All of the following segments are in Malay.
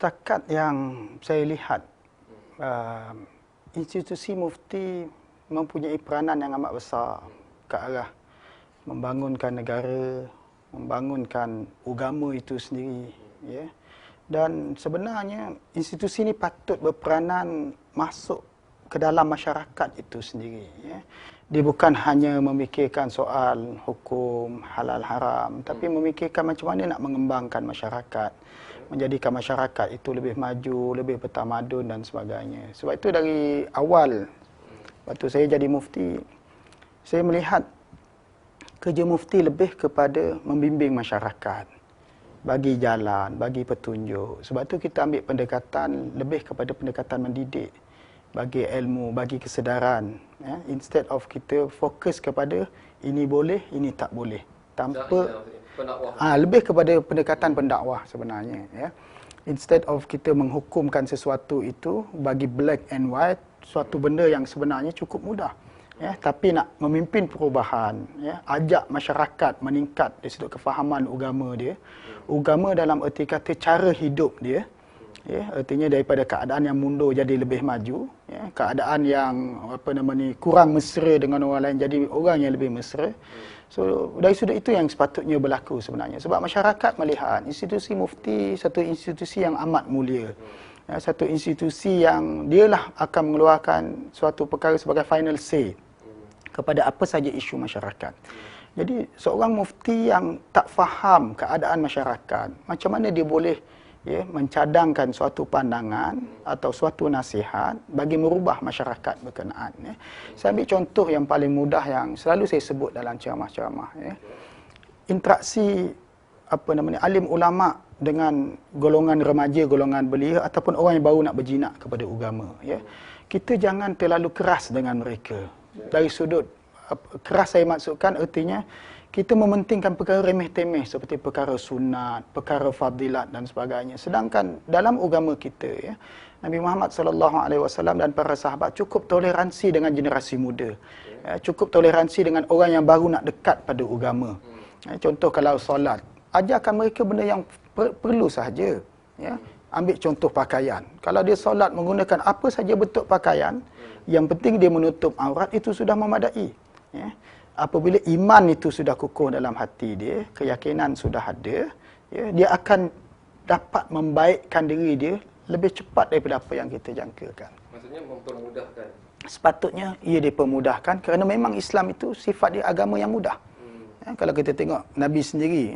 Setakat yang saya lihat, uh, institusi mufti mempunyai peranan yang amat besar ke arah membangunkan negara, membangunkan agama itu sendiri. Ya. Dan sebenarnya institusi ini patut berperanan masuk ke dalam masyarakat itu sendiri. Ya. Dia bukan hanya memikirkan soal hukum halal haram, tapi memikirkan macam mana nak mengembangkan masyarakat, menjadikan masyarakat itu lebih maju, lebih bertamadun dan sebagainya. Sebab itu dari awal, waktu saya jadi mufti, saya melihat kerja mufti lebih kepada membimbing masyarakat, bagi jalan, bagi petunjuk. Sebab itu kita ambil pendekatan lebih kepada pendekatan mendidik, bagi ilmu, bagi kesedaran. Ya. Instead of kita fokus kepada ini boleh, ini tak boleh. Tanpa lebih kepada pendekatan pendakwah sebenarnya. Ya. Instead of kita menghukumkan sesuatu itu bagi black and white, suatu benda yang sebenarnya cukup mudah. Ya, tapi nak memimpin perubahan, ya, ajak masyarakat meningkat dari sudut kefahaman agama dia. Agama dalam erti kata cara hidup dia. Ya, artinya daripada keadaan yang mundur jadi lebih maju, ya, keadaan yang kurang mesra dengan orang lain jadi orang yang lebih mesra. So dari sudut itu yang sepatutnya berlaku sebenarnya. Sebab masyarakat melihat institusi mufti satu institusi yang amat mulia. Ya, satu institusi yang dialah akan mengeluarkan suatu perkara sebagai final say kepada apa saja isu masyarakat. Jadi seorang mufti yang tak faham keadaan masyarakat, macam mana dia boleh mencadangkan suatu pandangan atau suatu nasihat bagi merubah masyarakat berkenaan. Ya. Saya ambil contoh yang paling mudah yang selalu saya sebut dalam ceramah-ceramah. Ya. Interaksi alim ulama dengan golongan remaja, golongan belia ataupun orang yang baru nak berjinak kepada agama. Ya. Kita jangan terlalu keras dengan mereka. Dari sudut keras saya maksudkan artinya kita mementingkan perkara remeh-temeh seperti perkara sunat, perkara fadilat dan sebagainya. Sedangkan dalam agama kita, ya, Nabi Muhammad SAW dan para sahabat cukup toleransi dengan generasi muda. Ya, cukup toleransi dengan orang yang baru nak dekat pada agama. Ya, contoh kalau solat, ajarkan mereka benda yang perlu sahaja. Ya. Ambil contoh pakaian. Kalau dia solat menggunakan apa saja bentuk pakaian, yang penting dia menutup aurat, itu sudah memadai. Ya. Apabila iman itu sudah kukuh dalam hati dia, keyakinan sudah ada, ya, dia akan dapat membaikkan diri dia lebih cepat daripada apa yang kita jangkakan. Maksudnya mempermudahkan. Sepatutnya ia dipermudahkan kerana memang Islam itu sifat dia agama yang mudah. Ya, kalau kita tengok Nabi sendiri,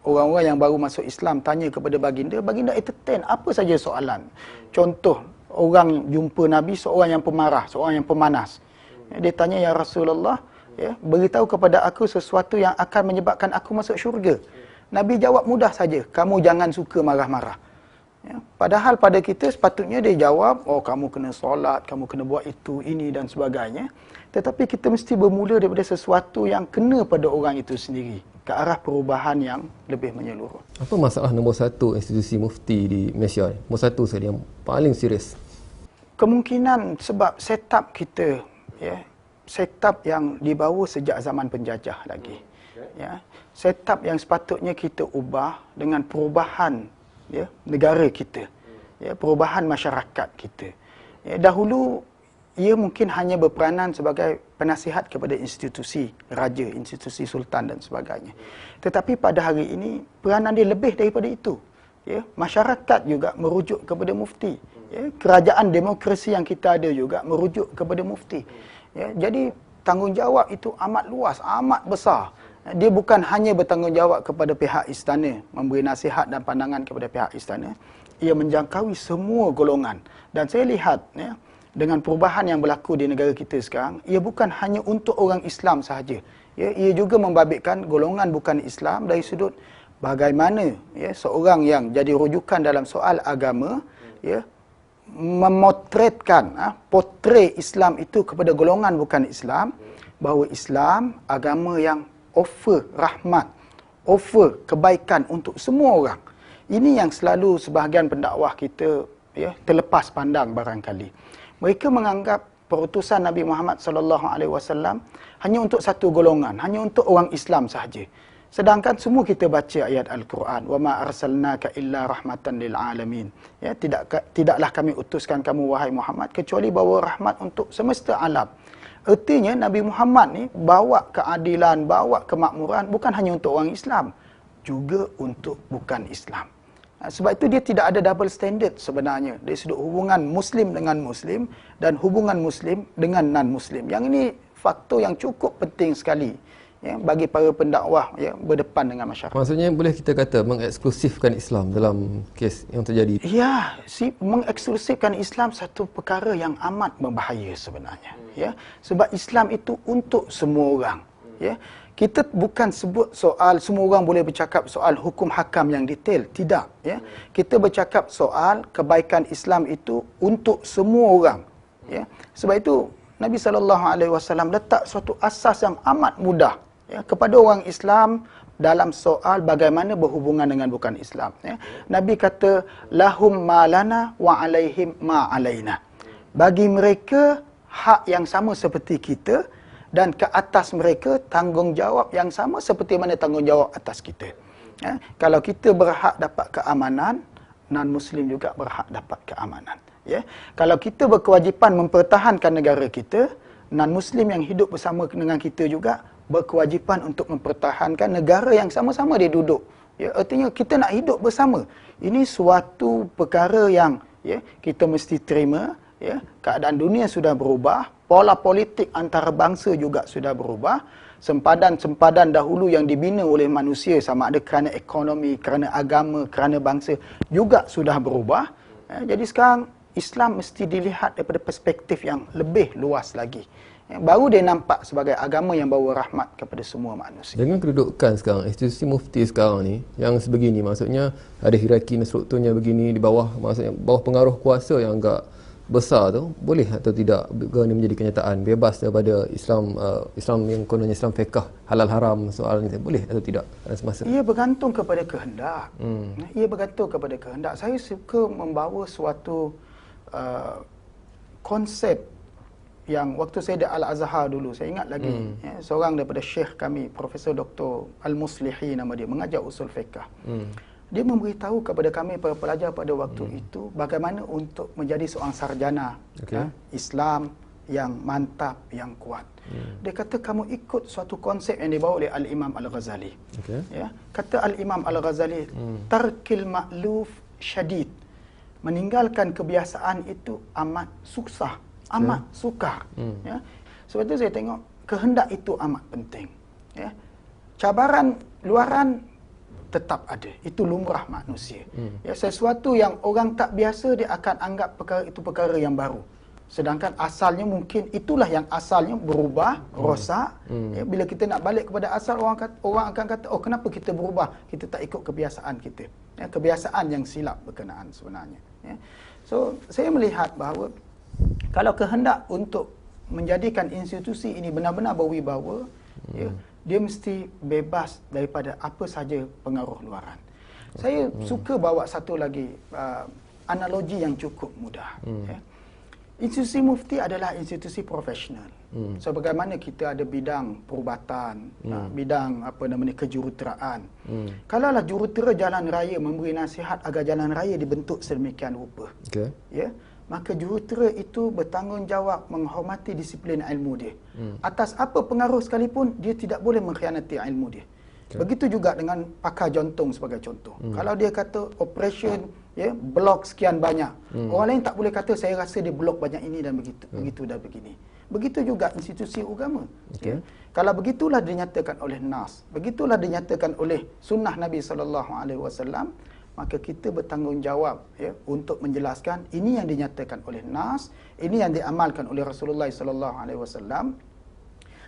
orang-orang yang baru masuk Islam tanya kepada baginda, baginda entertain apa saja soalan. Contoh, orang jumpa Nabi seorang yang pemarah, seorang yang pemanas. Ya, dia tanya, ya Rasulullah, ya, beritahu kepada aku sesuatu yang akan menyebabkan aku masuk syurga. Nabi jawab mudah saja, kamu jangan suka marah-marah. Ya, padahal pada kita sepatutnya dia jawab, oh kamu kena solat, kamu kena buat itu, ini dan sebagainya. Tetapi kita mesti bermula daripada sesuatu yang kena pada orang itu sendiri, ke arah perubahan yang lebih menyeluruh. Apa masalah nombor satu institusi mufti di Malaysia? Nombor satu sekali yang paling serius. Kemungkinan sebab setup kita, ya, setup yang dibawa sejak zaman penjajah lagi. Ya, setup yang sepatutnya kita ubah dengan perubahan, ya, negara kita, ya, perubahan masyarakat kita. Ya, dahulu ia mungkin hanya berperanan sebagai penasihat kepada institusi raja, institusi sultan dan sebagainya. Tetapi pada hari ini peranan dia lebih daripada itu. Ya, masyarakat juga merujuk kepada mufti. Ya, kerajaan demokrasi yang kita ada juga merujuk kepada mufti. Ya, jadi tanggungjawab itu amat luas, amat besar. Dia bukan hanya bertanggungjawab kepada pihak istana, memberi nasihat dan pandangan kepada pihak istana. Ia menjangkaui semua golongan. Dan saya lihat, ya, dengan perubahan yang berlaku di negara kita sekarang, ia bukan hanya untuk orang Islam sahaja. Ya, ia juga membabitkan golongan bukan Islam dari sudut bagaimana, ya, seorang yang jadi rujukan dalam soal agama, ya, memotretkan potret Islam itu kepada golongan bukan Islam, bahawa Islam agama yang offer rahmat, offer kebaikan untuk semua orang. Ini yang selalu sebahagian pendakwah kita, ya, terlepas pandang barangkali. Mereka menganggap perutusan Nabi Muhammad SAW hanya untuk satu golongan, hanya untuk orang Islam sahaja. Sedangkan semua kita baca ayat Al-Quran, wa ma arsalnaka illa rahmatan lil alamin. Ya, tidaklah kami utuskan kamu wahai Muhammad kecuali bawa rahmat untuk semesta alam. Artinya Nabi Muhammad ni bawa keadilan, bawa kemakmuran bukan hanya untuk orang Islam, juga untuk bukan Islam. Sebab itu dia tidak ada double standard sebenarnya dari sudut hubungan Muslim dengan Muslim dan hubungan Muslim dengan non-Muslim. Yang ini faktor yang cukup penting sekali, ya, bagi para pendakwah, ya, berdepan dengan masyarakat. Maksudnya boleh kita kata mengeksklusifkan Islam dalam kes yang terjadi? Ya, mengeksklusifkan Islam satu perkara yang amat berbahaya sebenarnya. Ya, sebab Islam itu untuk semua orang. Ya, kita bukan sebut soal semua orang boleh bercakap soal hukum hakam yang detail, tidak. Ya, kita bercakap soal kebaikan Islam itu untuk semua orang. Ya, sebab itu Nabi SAW letak suatu asas yang amat mudah, ya, kepada orang Islam dalam soal bagaimana berhubungan dengan bukan Islam. Ya. Nabi kata, lahum ma lana wa alaihim ma alaina. Bagi mereka hak yang sama seperti kita, dan ke atas mereka tanggungjawab yang sama seperti mana tanggungjawab atas kita. Ya. Kalau kita berhak dapat keamanan, non-Muslim juga berhak dapat keamanan. Ya. Kalau kita berkewajipan mempertahankan negara kita, non-Muslim yang hidup bersama dengan kita juga berkewajipan untuk mempertahankan negara yang sama-sama dia duduk. Ya, artinya kita nak hidup bersama. Ini suatu perkara yang, ya, kita mesti terima. Ya, keadaan dunia sudah berubah, pola politik antara bangsa juga sudah berubah. Sempadan-sempadan dahulu yang dibina oleh manusia sama ada kerana ekonomi, kerana agama, kerana bangsa juga sudah berubah. Ya, jadi sekarang Islam mesti dilihat daripada perspektif yang lebih luas lagi. Baru dia nampak sebagai agama yang bawa rahmat kepada semua manusia. Dengan kedudukan sekarang, institusi mufti sekarang ni yang sebegini, maksudnya ada hierarki dan strukturnya begini di bawah, maksudnya bawah pengaruh kuasa yang agak besar tu, boleh atau tidak ini menjadi kenyataan bebas daripada Islam, Islam yang kononnya Islam fiqh halal haram soal ni, boleh atau tidak dalam semasa? Ia bergantung kepada kehendak. Ia bergantung kepada kehendak. Saya suka membawa suatu konsep yang waktu saya di Al-Azhar dulu, saya ingat lagi, ya, seorang daripada syekh kami, Profesor Dr. Al-Muslihi nama dia, mengajar usul fiqh. Dia memberitahu kepada kami para pelajar pada waktu itu bagaimana untuk menjadi seorang sarjana, ya, Islam yang mantap, yang kuat. Dia kata kamu ikut suatu konsep yang dibawa oleh Al-Imam Al-Ghazali. Ya, kata Al-Imam Al-Ghazali, tarkil ma'luf syadid. Meninggalkan kebiasaan itu amat susah, amat sukar. Ya. Sebab itu saya tengok kehendak itu amat penting. Ya. Cabaran luaran tetap ada. Itu lumrah manusia. Ya, sesuatu yang orang tak biasa, dia akan anggap perkara itu perkara yang baru. Sedangkan asalnya mungkin itulah yang asalnya berubah, rosak. Ya, bila kita nak balik kepada asal, orang akan kata, oh kenapa kita berubah? Kita tak ikut kebiasaan kita. Ya, kebiasaan yang silap berkenaan sebenarnya. Ya. So, saya melihat bahawa kalau kehendak untuk menjadikan institusi ini benar-benar berwibawa, ya, dia mesti bebas daripada apa saja pengaruh luaran. Saya suka bawa satu lagi analogi yang cukup mudah. Ya. Institusi mufti adalah institusi profesional. Sebagaimana kita ada bidang perubatan, bidang kejuruteraan. Kalaulah jurutera jalan raya memberi nasihat agar jalan raya dibentuk sedemikian rupa, ya, maka jurutera itu bertanggungjawab menghormati disiplin ilmu dia. Atas apa pengaruh sekalipun, dia tidak boleh mengkhianati ilmu dia. Begitu juga dengan pakar jontong sebagai contoh. Kalau dia kata operation, ya, blok sekian banyak, orang lain tak boleh kata saya rasa dia blok banyak ini dan begitu, begitu dan begini. Begitu juga institusi agama. Ya. Kalau begitulah dinyatakan oleh nas, begitulah dinyatakan oleh sunnah Nabi SAW, maka kita bertanggungjawab, ya, untuk menjelaskan ini yang dinyatakan oleh nas, ini yang diamalkan oleh Rasulullah SAW.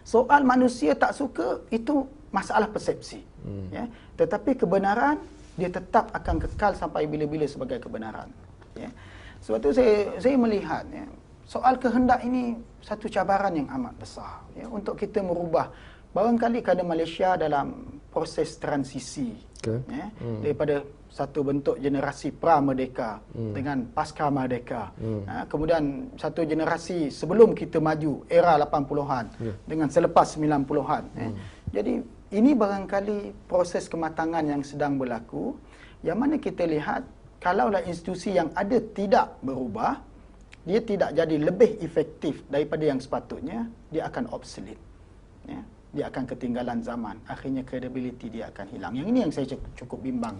Soal manusia tak suka itu masalah persepsi. Ya. Tetapi kebenaran dia tetap akan kekal sampai bila-bila sebagai kebenaran. Ya. Sebab itu saya melihat, ya, soal kehendak ini satu cabaran yang amat besar, ya, untuk kita merubah. Barangkali kerana Malaysia dalam proses transisi, ya, daripada satu bentuk generasi pra-merdeka dengan pasca merdeka. Kemudian satu generasi sebelum kita maju, era 80-an dengan selepas 90-an. Jadi ini barangkali proses kematangan yang sedang berlaku, yang mana kita lihat kalaulah institusi yang ada tidak berubah, dia tidak jadi lebih efektif daripada yang sepatutnya, dia akan obsolete. Ya, dia akan ketinggalan zaman. Akhirnya credibility dia akan hilang. Yang ini yang saya cukup bimbang.